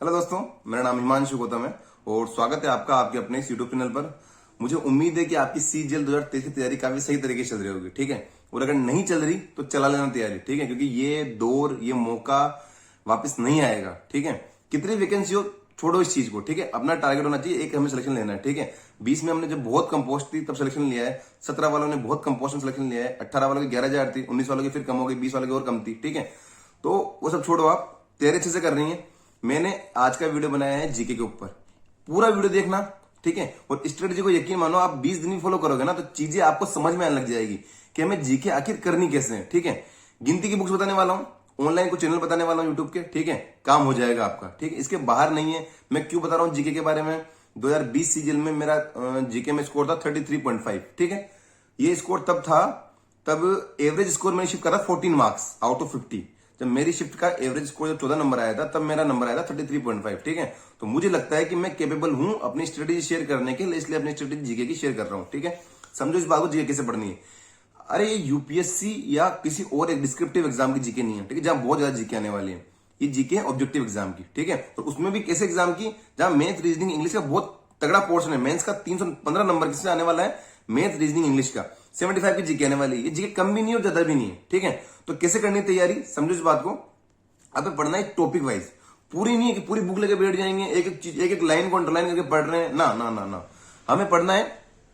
Hello दोस्तों, मेरा नाम हिमांशु गौतम है और स्वागत है आपका आपके अपने इस यूट्यूब चैनल पर। मुझे उम्मीद है कि आपकी सीजीएल 2023 की तैयारी काफी सही तरीके से चल रही होगी, ठीक है। और अगर नहीं चल रही तो चला लेना तैयारी, ठीक है, क्योंकि ये दौर ये मौका वापस नहीं आएगा, ठीक है। कितनी वैकेंसी हो छोड़ो इस चीज को, ठीक है। अपना टारगेट होना चाहिए, एक हमें सिलेक्शन लेना है, ठीक है। 20 में हमने जब बहुत कम पोस्ट थी तब सिलेक्शन लिया है, 17 वालों ने बहुत कम पोस्ट में सिलेक्शन लिया है, 18 वालों की 11,000 थी, 19 वालों की फिर कम हो गई, 20 वालों की और कम थी, ठीक है। तो वो सब छोड़ो, आप तैयारी अच्छे से कर रही है। मैंने आज का वीडियो बनाया है जीके के ऊपर, पूरा वीडियो देखना, ठीक है। और स्ट्रेटेजी को यकीन मानो, आप 20 दिन भी फॉलो करोगे ना तो चीजें आपको समझ में आने लग जाएगी कि हमें जीके आखिर करनी कैसे है, ठीक है। गिनती की बुक्स बताने वाला हूं, ऑनलाइन कुछ चैनल बताने वाला हूं यूट्यूब के, ठीक है। काम हो जाएगा आपका, ठीक है। इसके बाहर नहीं है। मैं क्यों बता रहा हूं जीके के बारे में। 2020 सीजन में मेरा जीके में स्कोर था 33.5, ठीक है। ये स्कोर तब था, तब एवरेज स्कोर मैंने शिफ्ट करा 14 मार्क्स आउट ऑफ 50। जब मेरी शिफ्ट का एवरेज स्कोर जब 14 नंबर आया था तब मेरा नंबर आया था 33.5, ठीक है। तो मुझे लगता है कि मैं केपेबल हूं अपनी स्ट्रेटेजी शेयर करने के लिए, इसलिए अपनी स्ट्रेटेजी जीके की शेयर कर रहा हूं, ठीक है। समझो इस बात को, जीके कैसे पढ़नी है। अरे ये यूपीएससी या किसी और एक डिस्क्रिप्टिव एग्जाम की जीके नहीं है, ठीक है, जहां बहुत ज्यादा जीके आने वाली है। ये जीके है ऑब्जेक्टिव एग्जाम की, ठीक है। और उसमें भी कैसे एग्जाम की, जहां मैथ रीजनिंग इंग्लिश का बहुत तगड़ा पोर्शन है। मेंस का 315 नंबर किससे आने वाला है, मैथ रीजनिंग इंग्लिश का 75 की जीके आने वाली है। ये जीके कम भी नहीं है और ज्यादा भी नहीं है, ठीक है। तो कैसे करनी है तैयारी, समझो इस बात को। अब पढ़ना है टॉपिक वाइज, पूरी नहीं है कि पूरी बुक लेके बैठ जाएंगे, एक एक चीज एक एक लाइन को अंडरलाइन करके पढ़ रहे हैं, ना ना ना ना। हमें पढ़ना है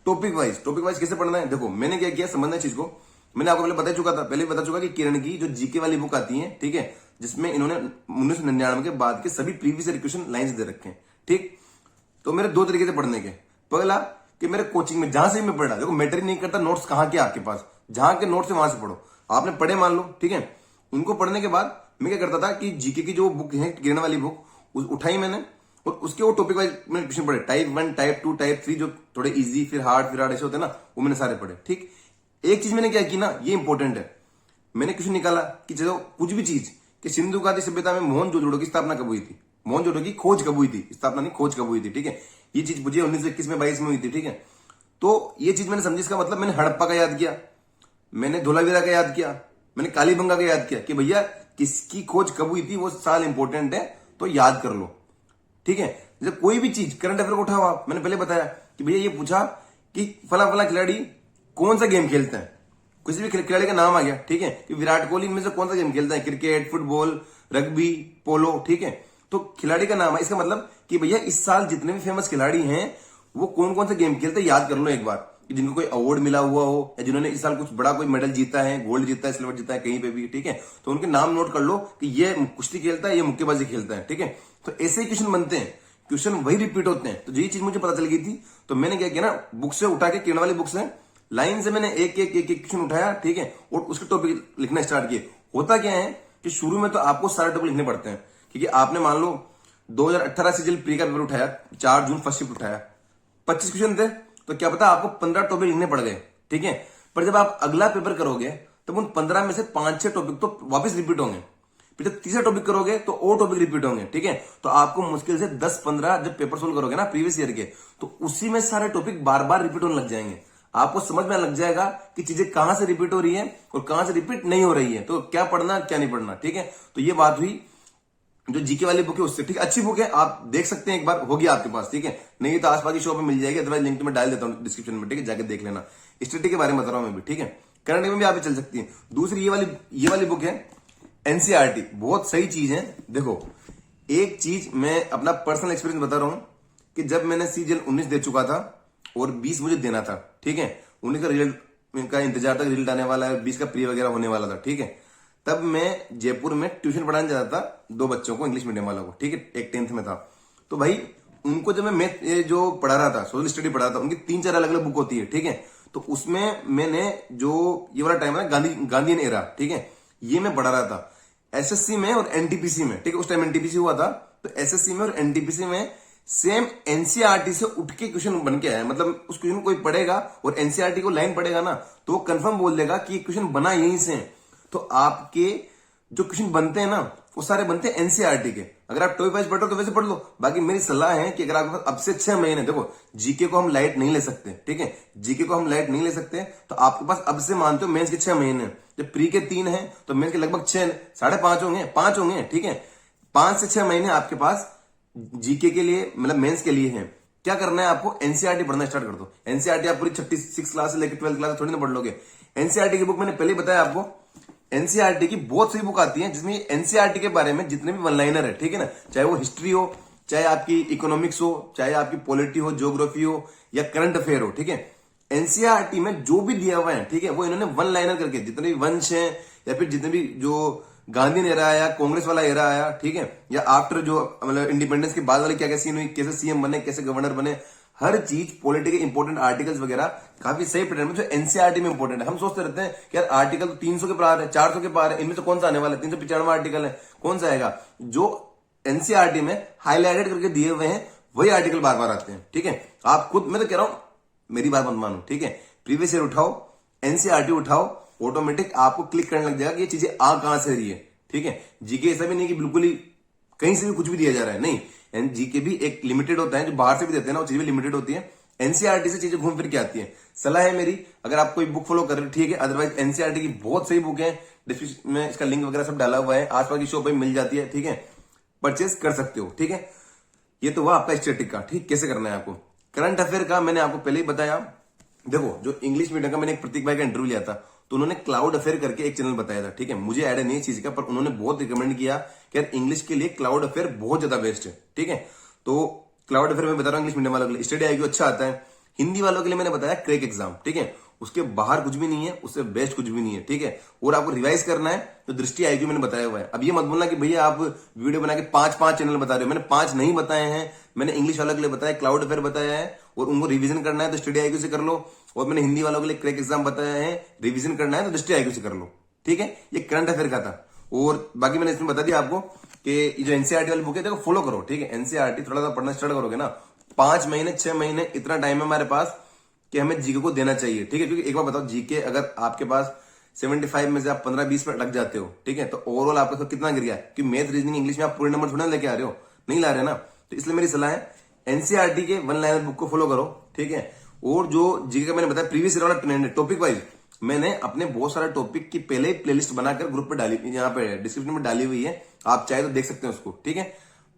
टॉपिक वाइज। टॉपिक वाइज कैसे पढ़ना है, देखो मैंने क्या किया, समझना चीज को। मैंने आपको पहले बता चुका था, पहले बता चुका कि किरण की जो जीके वाली बुक आती है, ठीक है, जिसमें इन्होंने 1999 के बाद के सभी प्रीवियस क्वेश्चन लाइन्स दे रखे हैं, ठीक। तो मेरे दो तरीके से पढ़ने के। पहला कि मेरे कोचिंग में जहां से मैं पढ़ा, देखो मैटर ही नहीं करता नोट्स कहां के आपके पास, जहां के नोट्स है वहां से पढ़ो। आपने पढ़े मान लो, ठीक है। उनको पढ़ने के बाद मैं क्या करता था कि जीके की जो बुक है किरण वाली बुक उठाई मैंने और उसके वो टॉपिक वाइज मैंने क्वेश्चन पढ़े। टाइप 1, टाइप 2, टाइप 3 जो थोड़े इजी फिर हार्ड ऐसे होते हैं ना, वो मैंने सारे पढ़े, ठीक। एक चीज मैंने क्या की ना, ये इंपॉर्टेंट है। मैंने क्वेश्चन निकाला कि चलो कुछ भी चीज कि सिंधु घाटी सभ्यता में मोहनजोदड़ो की स्थापना कब हुई थी, मोहनजोदड़ो की खोज कब हुई थी, स्थापना नहीं खोज कब हुई थी, ठीक है। ये चीज मुझे 1921 में 22 में हुई थी, ठीक है। तो ये चीज मैंने समझी, इसका मतलब मैंने हड़प्पा का याद किया, मैंने धोलावीरा का याद किया, मैंने कालीबंगा का याद किया कि भैया किसकी खोज कब हुई थी, वो साल इंपॉर्टेंट है तो याद कर लो, ठीक है। जैसे कोई भी चीज करंट अफेयर को उठाओ आप, मैंने पहले बताया कि भैया ये पूछा कि फला फला खिलाड़ी कौन सा गेम खेलते हैं, किसी भी खिलाड़ी का नाम आ गया, ठीक है, कि विराट कोहली इनमें से कौन सा गेम खेलता है, क्रिकेट, फुटबॉल, रग्बी, पोलो, ठीक है। तो खिलाड़ी का नाम है, इसका मतलब कि भैया इस साल जितने भी फेमस खिलाड़ी हैं वो कौन कौन से गेम खेलते हैं, याद कर लो एक बार। कि जिनको कोई अवार्ड मिला हुआ हो या जिन्होंने इस साल कुछ बड़ा कोई मेडल जीता है, गोल्ड जीता है, सिल्वर जीता है कहीं पे भी, ठीक है। तो उनके नाम नोट कर लो कि ये कुश्ती खेलता है, ये मुक्केबाजी खेलता है, ठीक है। तो ऐसे ही क्वेश्चन बनते हैं, क्वेश्चन वही रिपीट होते हैं। तो यही चीज मुझे पता चल गई थी, तो मैंने क्या किया ना, बुक से उठा के किरण वाली बुक से लाइन से मैंने एक एक एक क्वेश्चन उठाया, ठीक है, और उसके टॉपिक लिखना स्टार्ट किए। होता क्या है कि शुरू में तो आपको सारे टॉपिक लिखने पड़ते हैं, क्योंकि आपने मान लो 2018 से जब प्री का पेपर उठाया, 4 जून फर्स्ट शिफ्ट उठाया, 25 क्वेश्चन थे, तो क्या पता आपको 15 टॉपिक लिखने पड़ गए, ठीक है। पर जब आप अगला पेपर करोगे तब उन 15 में से 5-6 टॉपिक तो वापस रिपीट होंगे, फिर जब तीसरा टॉपिक करोगे तो और टॉपिक रिपीट होंगे, ठीक है। तो आपको मुश्किल से 10-15 जब पेपर सोल्व करोगे ना प्रीवियस ईयर के, तो उसी में सारे टॉपिक बार बार रिपीट होने लग जाएंगे। आपको समझ में लग जाएगा कि चीजें कहां से रिपीट हो रही है और कहां से रिपीट नहीं हो रही है, तो क्या पढ़ना क्या नहीं पढ़ना, ठीक है। तो ये बात हुई जो जीके वाली बुक है उससे, ठीक है। अच्छी बुक है, आप देख सकते हैं, एक बार होगी आपके पास, ठीक है। नहीं तो आसपास की शॉप में मिल जाएगी, अदरवाइज लिंक तो मैं डाल देता हूँ डिस्क्रिप्शन में, ठीक है, जाके देख लेना। स्टडी के बारे में बता रहा हूं मैं भी, ठीक है। करंट में भी आप चल सकती है। दूसरी ये वाली बुक है एनसीईआरटी, बहुत सही चीज है। देखो एक चीज मैं अपना पर्सनल एक्सपीरियंस बता रहा हूं कि जब मैंने सीजीएल 19 दे चुका था और 20 मुझे देना था, ठीक है, 19 का रिजल्ट का इंतजार तक रिजल्ट आने वाला है, 20 का प्री वगैरह होने वाला था, ठीक है। तब मैं जयपुर में ट्यूशन पढ़ाने जाता था 2 बच्चों को, इंग्लिश मीडियम वालों को, ठीक है, एक 10th में था। तो भाई उनको जब मैं मैथ जो पढ़ा रहा था, सोशल स्टडी पढ़ा रहा था, उनकी 3-4 अलग अलग बुक होती है, ठीक है। तो उसमें मैंने जो ये वाला टाइम है ना, गांधीयन एरा, ठीक है, ये मैं पढ़ा रहा था एसएससी में और एनटीपीसी में, ठीक है। उस टाइम एनटीपीसी हुआ था, तो एसएससी में और एनटीपीसी में सेम एनसीईआरटी से उठ के क्वेश्चन बन के आया। मतलब उस क्वेश्चन को कोई पढ़ेगा और एनसीईआरटी को लाइन पढ़ेगा ना, तो वो कंफर्म बोल देगा कि ये क्वेश्चन बना यहीं से। तो आपके जो क्वेश्चन बनते हैं ना वो सारे बनते हैं एनसीईआरटी के। अगर आप टॉपिक वाइज पढ़ो तो वैसे पढ़ लो। बाकी मेरी सलाह है कि अगर आपके पास अब से 6 महीने, देखो जीके को हम लाइट नहीं ले सकते, ठीक है, जीके को हम लाइट नहीं ले सकते, तो आपके पास अब से मानते हो मेंस के 6 महीने, जब प्री के 3 है तो मेंस के लगभग 6, 5.5 होंगे, 5 होंगे, ठीक है। 5 से 6 महीने आपके पास जीके के लिए मतलब मेंस के लिए है। क्या करना है आपको, एनसीईआरटी पढ़ना स्टार्ट कर दो। एनसीईआरटी आप पूरी 36 क्लास से लेकर 12th क्लास थोड़ी ना पढ़ लोगे। एनसीईआरटी की बुक मैंने पहले ही बताया आपको, एनसीईआरटी की बहुत सी बुक आती है जिसमें एनसीईआरटी के बारे में जितने भी वन लाइनर है, ठीक है ना, चाहे वो हिस्ट्री हो, चाहे आपकी इकोनॉमिक्स हो, चाहे आपकी पॉलिटी हो, ज्योग्राफी हो या करंट अफेयर हो, ठीक है, एनसीईआरटी में जो भी दिया हुआ है, ठीक है, वो इन्होंने वन लाइनर करके जितने भी वंश है या फिर जितने भी जो गांधी ने एरा आया, कांग्रेस वाला एरा आया, ठीक है, या आफ्टर जो मतलब इंडिपेंडेंस के बाद वाले क्या क्या सीन हुई, कैसे सीएम बने, कैसे गवर्नर बने, हर चीज पॉलिटिकल इंपॉर्टेंट आर्टिकल्स वगैरह काफी सही पैटर्न में जो एनसीईआरटी में इंपॉर्टेंट है। हम सोचते रहते हैं कि यार आर्टिकल तो 300 के पार है, 400 के पार है, इनमें से कौन सा आने वाला है, 395 आर्टिकल है, कौन सा आएगा। जो एनसीईआरटी में हाईलाइटेड करके दिए हुए हैं वही आर्टिकल बार बार आते हैं, ठीक है। आप खुद, मैं तो कह रहा हूं मेरी बात मत मानो, ठीक है, प्रीवियस ईयर उठाओ, एनसीईआरटी उठाओ, ऑटोमेटिक आपको क्लिक करने लग जाएगा कि ये चीजें आ कहां से रही है, ठीक है। जीके ऐसा भी नहीं कि बिल्कुल ही कहीं से भी कुछ भी दिया जा रहा है, नहीं, जीके भी एक लिमिटेड होता है, जो बाहर से भी देते हैं ना वो चीजें भी लिमिटेड होती है। एनसीईआरटी से चीजें घूम फिर के आती है। सलाह है मेरी, अगर आप कोई बुक फॉलो कर रहे हो ठीक है, अदरवाइज एनसीईआरटी की बहुत सही बुक है, डिस्क्रिप्शन में इसका लिंक वगैरह सब डाला हुआ है, आसपास की शॉप पे मिल जाती है, ठीक है, परचेज कर सकते हो, ठीक है। ये तो हुआ आपका स्टैटिक का, ठीक, कैसे करना है आपको। करंट अफेयर का मैंने आपको पहले ही बताया। देखो, जो इंग्लिश मीडियम का मैंने एक प्रतीक भाई का इंटरव्यू लिया था, तो उन्होंने क्लाउड अफेयर करके एक चैनल बताया था, ठीक है, मुझे आइडिया नहीं है चीज का, पर उन्होंने बहुत रिकमेंड किया कि यार इंग्लिश के लिए क्लाउड अफेयर बहुत ज्यादा बेस्ट है, ठीक है। तो क्लाउड अफेयर में बता रहा हूँ इंग्लिश मीडियम वालों के लिए स्टडी आईक्यू अच्छा आता है। हिंदी वालों के लिए मैंने बताया क्रैक एग्जाम, ठीक है, उसके बाहर कुछ भी नहीं है, उससे बेस्ट कुछ भी नहीं है, ठीक है। और आपको रिवाइज करना है तो दृष्टि आईक्यू मैंने बताया हुआ है। अब ये मत बोलना कि भैया आप वीडियो बना के 5 चैनल बता रहे हो, मैंने 5 नहीं बताए हैं। मैंने इंग्लिश वालों के लिए बताया, क्लाउड अफेयर बताया है, और उनको रिवीजन करना है तो स्टडी आईक्यू से कर लो। और मैंने हिंदी वालों के लिए क्रैक एग्जाम बताया है, रिवीजन करना है तो दृष्टि आईक्यू से कर लो, ठीक है। ये करंट अफेयर का था। और बाकी मैंने इसमें बता दिया आपको कि जो एनसीईआरटी वाली बुक है देखो फॉलो करो, ठीक है। एनसीईआरटी थोड़ा सा पढ़ना स्टार्ट करोगे ना, 5 महीने 6 महीने इतना टाइम है हमारे पास कि हमें जीके को देना चाहिए, ठीक है। क्योंकि एक बार बताओ, जीके अगर आपके पास 75 में से आप 15-20 पर अटक जाते हो, ठीक है, तो ओवरऑल आपका तो कितना गिर गया। कि मैथ, रीजनिंग, इंग्लिश में आप पूरे नंबर थोड़ा लेके आ रहे हो, नहीं ला रहे ना। तो इसलिए मेरी सलाह है एनसीईआरटी के वन लाइनर बुक को फॉलो करो, ठीक है। और जो जीके का मैंने बताया प्रीवियस ईयर वाला ट्रेंड है टॉपिक वाइज, मैंने अपने बहुत सारे टॉपिक की पहले ही प्लेलिस्ट बनाकर ग्रुप पे डाली, यहाँ पे डिस्क्रिप्शन में डाली हुई है, आप चाहे तो देख सकते हैं उसको, ठीक है।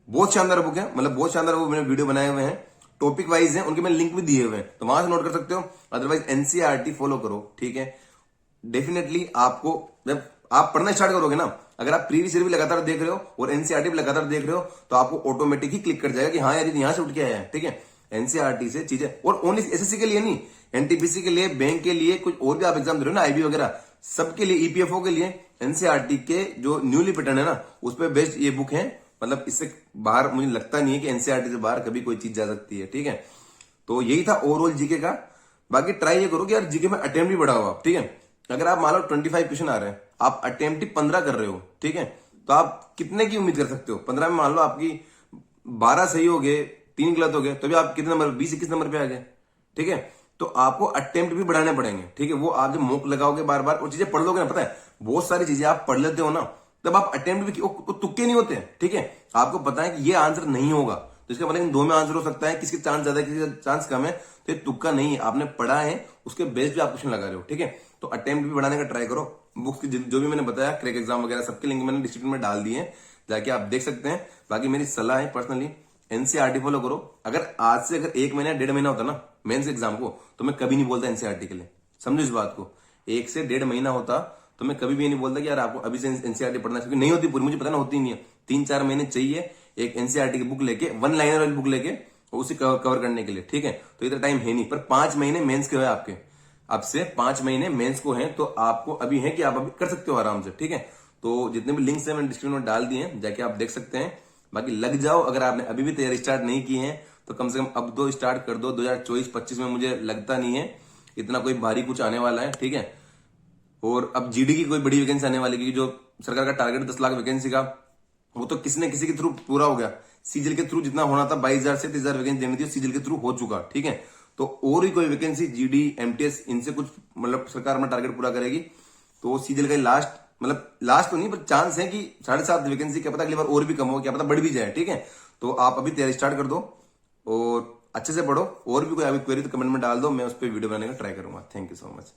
बहुत शानदार बुक है, मतलब बहुत शानदार वो मैंने वीडियो बनाए हुए हैं, टॉपिक वाइज है, उनके मैंने लिंक भी दिए हुए हैं, तो वहां से नोट कर सकते हो। अदरवाइज एनसीईआरटी फॉलो करो, ठीक है। डेफिनेटली आपको, जब आप पढ़ना स्टार्ट करोगे ना, अगर आप प्रीवियस ईयर भी लगातार देख रहे हो और एनसीईआरटी भी लगातार देख रहे हो, तो आपको ऑटोमेटिक ही क्लिक कर जाएगा कि हाँ यार यहां से उठ के आया है, ठीक है। एनसीईआरटी से चीजें, और ओनली एसएससी के लिए नहीं, एनटीपीसी के लिए, बैंक के लिए, कुछ और भी आप एग्जाम दे रहे हो ना, आईबी वगैरह, सबके लिए, ईपीएफओ के लिए एनसीईआरटी के जो न्यूली पैटर्न है ना, उस पर बेस्ट ये बुक है। मतलब इससे बाहर मुझे लगता नहीं है कि एनसीईआरटी से बाहर कभी कोई चीज जा सकती है, ठीक है। तो यही था ओवरऑल जीके का। बाकी ट्राई ये करो कि यार जीके में अटेम्प्ट भी बढ़ाओ आप, ठीक है। अगर आप मान लो 25 क्वेश्चन आ रहे हैं, आप अटेम्प्ट ही 15 कर रहे हो, ठीक है, तो आप कितने की उम्मीद कर सकते हो। 15 में मान लो आपकी 12 सही हो गए, 3 गलत हो गए, तो भी आप कितने नंबर, 20-21 नंबर पे आ गए, ठीक है। तो आपको अटेम्प्ट भी बढ़ाने पड़ेंगे, ठीक है। वो आप जब मॉक लगाओगे बार बार और चीजें पढ़ लोगे ना, पता है बहुत सारी चीजें आप पढ़ लेते हो ना, तब आप अटेम्प्ट भी, वो तुक्के नहीं होते, ठीक है। आपको पता है कि ये आंसर नहीं होगा, तो इसका मतलब 2 में आंसर हो सकता है, किसके चांस ज्यादा है, किसके चांस कम है, तो ये तुक्का नहीं है, आपने पढ़ा है, उसके बेस पे आप क्वेश्चन लगा रहे हो, ठीक है। तो अटेम्प्ट भी बढ़ाने का ट्राई करो। बुक्स की जो भी मैंने बताया, क्रैक एग्जाम वगैरह, सबके लिंक मैंने डिस्क्रिप्शन में डाल दिए हैं, जाके आप देख सकते हैं। बाकी मेरी सलाह है पर्सनली एनसीईआरटी फॉलो करो। अगर आज से अगर 1 महीना 1.5 महीना होता ना मेंस एग्जाम को, तो मैं कभी नहीं बोलता एनसीईआरटी के लिए, समझो इस बात को। 1 से 1.5 महीना होता तो मैं कभी भी ये नहीं बोलता कि यार आपको अभी से एनसीईआरटी पढ़ना, क्योंकि नहीं होती पूरी, मुझे पता ना होती नहीं है। 3-4 महीने चाहिए एक एनसीईआरटी की बुक लेके, वन लाइनर वाली बुक लेके, उसे कवर करने के लिए, ठीक है। तो इतना टाइम है नहीं, पर 5 महीने मेंस के है आपके, अब से 5 महीने मेंस को हैं, तो आपको अभी है कि आप अभी कर सकते हो आराम से, ठीक है। तो जितने भी लिंक्स हैं मैंने डिस्क्रिप्शन में डाल दिए हैं, जाके आप देख सकते हैं। बाकी लग जाओ, अगर आपने अभी भी तैयारी स्टार्ट नहीं की है तो कम से कम अब तो स्टार्ट कर दो। 2024-25 में मुझे लगता नहीं है इतना कोई भारी कुछ आने वाला है, ठीक है। और अब जीडी की कोई बड़ी वैकेंसी आने वाली, क्योंकि जो सरकार का टारगेट 10 लाख वैकेंसी का, वो तो किसी न किसी के थ्रू पूरा हो गया। सीजीएल के थ्रू जितना होना था 22,000 से 30,000 वैकेंसी देनी थी, सीजीएल के थ्रू हो चुका, ठीक है। तो और ही कोई वैकेंसी जीडी, एमटीएस, इनसे कुछ मतलब सरकार अपना टारगेट पूरा करेगी, तो सीजीएल का लास्ट, मतलब लास्ट तो नहीं, पर चांस है कि 7.5 वैकेंसी, क्या पता अगली बार और भी कम हो, क्या पता बढ़ भी जाए, ठीक है। तो आप अभी तैयारी स्टार्ट कर दो और अच्छे से पढ़ो। और भी कोई अभी क्वेरी तो कमेंट में डाल दो, मैं उस पर वीडियो बनाने का ट्राई करूंगा। Thank you so much.